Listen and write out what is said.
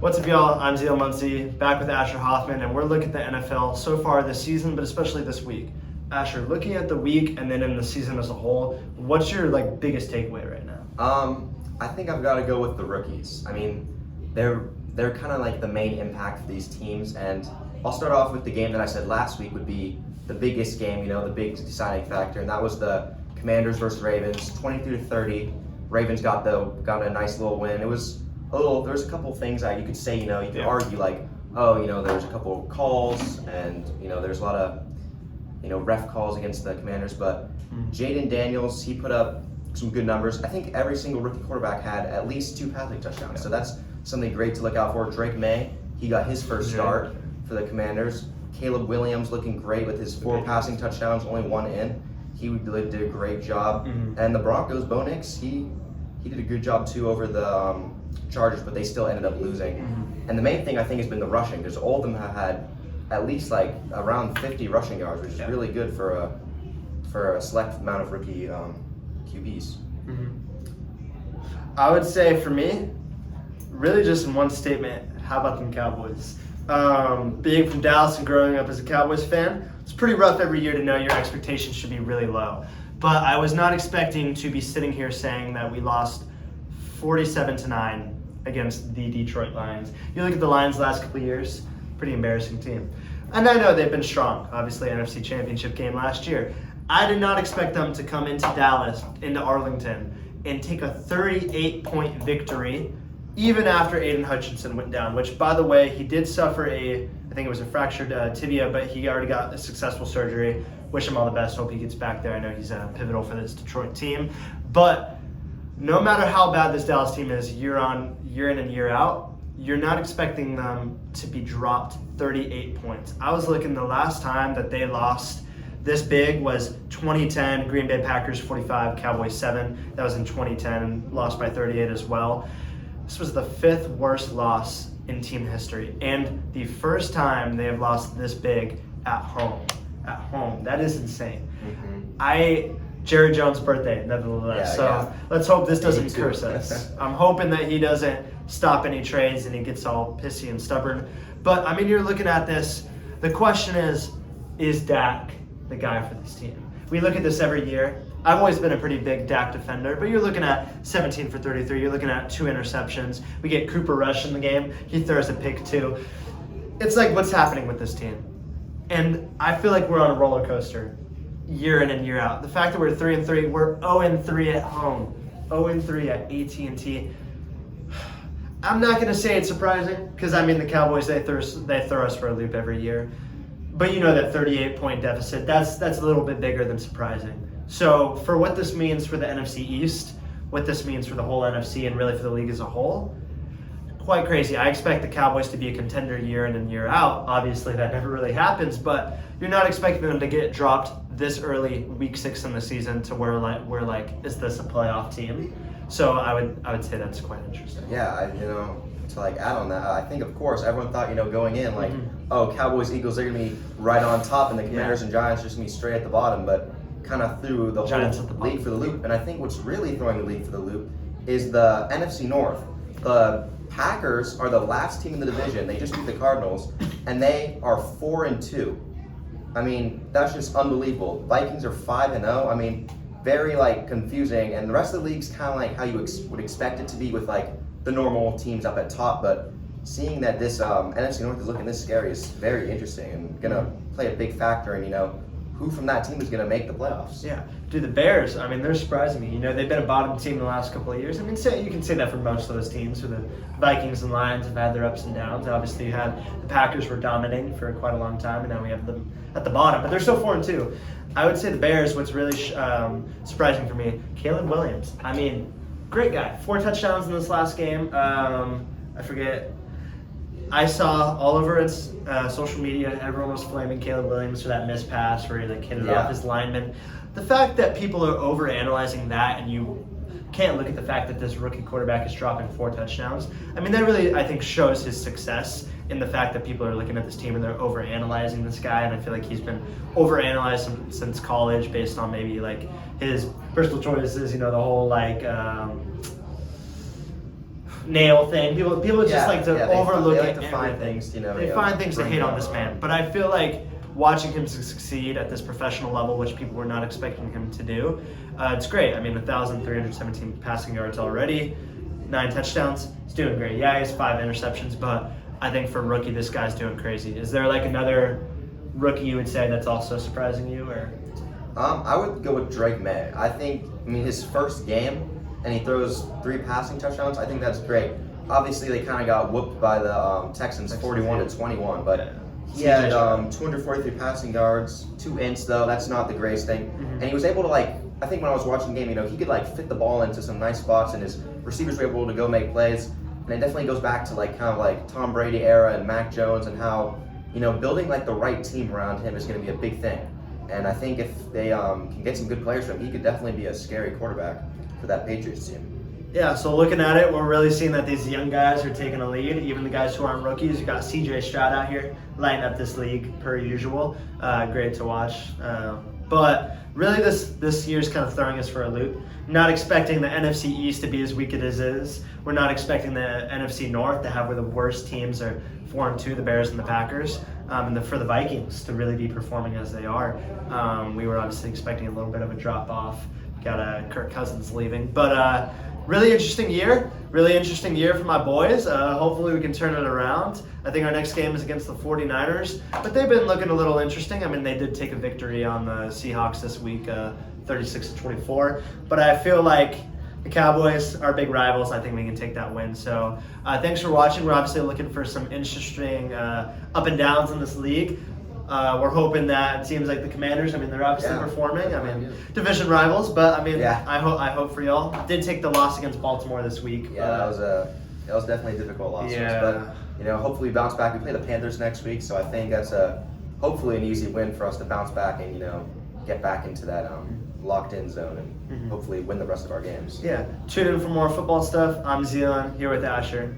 What's up, y'all? I'm Zeal Muncie, back with Asher Hoffman, and we're looking at the NFL so far this season, but especially this week. Asher, looking at the week and then in the season as a whole, what's your biggest takeaway right now? I think I've got to go with the rookies. I mean, they're kind of like the main impact for these teams, and I'll start off with the game that I said last week would be the biggest game, the big deciding factor, and that was the Commanders versus Ravens, 23-30. Ravens got a nice little win. It was there's a couple things that you could say, you could argue there's a couple calls and, there's a lot of, ref calls against the Commanders, but Jaden Daniels, he put up some good numbers. I think every single rookie quarterback had at least 2 passing touchdowns, so that's something great to look out for. Drake May, he got his first start for the Commanders. Caleb Williams looking great with his 4 passing touchdowns, only 1 in. He did a great job. And the Broncos, Bo Nix, he did a good job too over the Chargers, but they still ended up losing. And the main thing I think has been the rushing, because all of them have had at least around 50 rushing yards, which is really good for a select amount of rookie QBs. I would say for me, really just in one statement, how about them Cowboys? Being from Dallas and growing up as a Cowboys fan, it's pretty rough every year to know your expectations should be really low. But I was not expecting to be sitting here saying that we lost 47-9 against the Detroit Lions. You look at the Lions the last couple of years, pretty embarrassing team. And I know they've been strong, obviously NFC Championship game last year. I did not expect them to come into Dallas, into Arlington, and take a 38-point victory, even after Aiden Hutchinson went down, which, by the way, he did suffer I think it was a fractured tibia, but he already got a successful surgery. Wish him all the best. Hope he gets back there. I know he's pivotal for this Detroit team. But no matter how bad this Dallas team is year in and year out, you're not expecting them to be dropped 38 points. I was looking, the last time that they lost this big was 2010, Green Bay Packers 45, Cowboys 7. That was in 2010 and lost by 38 as well. This was the 5th worst loss in team history, and the first time they have lost this big at home. At home, that is insane. Jerry Jones' birthday, nevertheless. Let's hope this doesn't curse us. I'm hoping that he doesn't stop any trades and he gets all pissy and stubborn. But I mean, you're looking at this. The question is Dak the guy for this team? We look at this every year. I've always been a pretty big Dak defender, but you're looking at 17 for 33. You're looking at 2 interceptions. We get Cooper Rush in the game. He throws a pick too. It's like, what's happening with this team? And I feel like we're on a roller coaster year in and year out. The fact that we're 3-3, we're 0-3 at home, 0-3 at AT&T. I'm not going to say it's surprising, because I mean the Cowboys, they throw us for a loop every year. But that 38-point deficit, that's a little bit bigger than surprising. So for what this means for the NFC East, what this means for the whole NFC and really for the league as a whole, quite crazy. I expect the Cowboys to be a contender year in and year out. Obviously, that never really happens, but you're not expecting them to get dropped this early, week 6 in the season, to where we're like, is this a playoff team? So I would say that's quite interesting. Yeah, to add on that, I think of course everyone thought going in Cowboys, Eagles, they're gonna be right on top, and the Commanders and Giants just gonna be straight at the bottom, but kind of threw the whole league for the loop. And I think what's really throwing the league for the loop is the NFC North. The Packers are the last team in the division. They just beat the Cardinals, and they are 4-2. I mean, that's just unbelievable. Vikings are 5-0. I mean, very confusing, and the rest of the league's kind of like how you would expect it to be with the normal teams up at top. But seeing that this NFC North is looking this scary is very interesting and gonna play a big factor in who from that team is going to make the playoffs. Yeah. Dude, the Bears, I mean, they're surprising me. They've been a bottom team the last couple of years. I mean, you can say that for most of those teams. For the Vikings and Lions have had their ups and downs. Obviously, you had the Packers were dominating for quite a long time, and now we have them at the bottom. But they're still 4-2. I would say the Bears, what's really surprising for me, Caleb Williams. I mean, great guy. 4 touchdowns in this last game. I forget. I saw all over its social media, everyone was flaming Caleb Williams for that missed pass where he hit it off his lineman. The fact that people are overanalyzing that, and you can't look at the fact that this rookie quarterback is dropping 4 touchdowns. I mean, that really, I think, shows his success in the fact that people are looking at this team and they're overanalyzing this guy. And I feel like he's been overanalyzed since college based on maybe his personal choices. The whole nail thing. People just like to overlook they like it. to find things, They find things to hate on this man. But I feel like watching him succeed at this professional level, which people were not expecting him to do, it's great. I mean, 1,317 passing yards already, 9 touchdowns. He's doing great. Yeah, he has 5 interceptions, but I think for rookie, this guy's doing crazy. Is there like another rookie you would say that's also surprising you, or? I would go with Drake May. I mean, his first game, and he throws 3 passing touchdowns. I think that's great. Obviously, they kind of got whooped by the Texans 41-21, but he had 243 passing yards, 2 ints though. That's not the greatest thing. And he was able to I think when I was watching the game, he could fit the ball into some nice spots, and his receivers were able to go make plays. And it definitely goes back to kind of Tom Brady era and Mac Jones, and how building the right team around him is going to be a big thing. And I think if they can get some good players from him, he could definitely be a scary quarterback for that Patriots team. Yeah, so looking at it, we're really seeing that these young guys are taking a lead, even the guys who aren't rookies. You got CJ Stroud out here lighting up this league per usual. Great to watch. But really this year's kind of throwing us for a loop. Not expecting the NFC East to be as weak as it is. We're not expecting the NFC North to have where the worst teams are 4-2, the Bears and the Packers. And for the Vikings to really be performing as they are. We were obviously expecting a little bit of a drop off. Got Kirk Cousins leaving. But really interesting year for my boys. Hopefully we can turn it around. I think our next game is against the 49ers, but they've been looking a little interesting. I mean, they did take a victory on the Seahawks this week, 36-24, but I feel like the Cowboys are big rivals. I think we can take that win. So thanks for watching. We're obviously looking for some interesting up and downs in this league. We're hoping that teams like the Commanders, they're obviously performing. Division rivals, but I hope for y'all. Did take the loss against Baltimore this week. Yeah, that was definitely a difficult loss. Yeah. But hopefully we bounce back. We play the Panthers next week, so I think that's hopefully an easy win for us to bounce back and get back into that locked in zone and hopefully win the rest of our games. Yeah. Tune in for more football stuff. I'm Zealand here with Asher.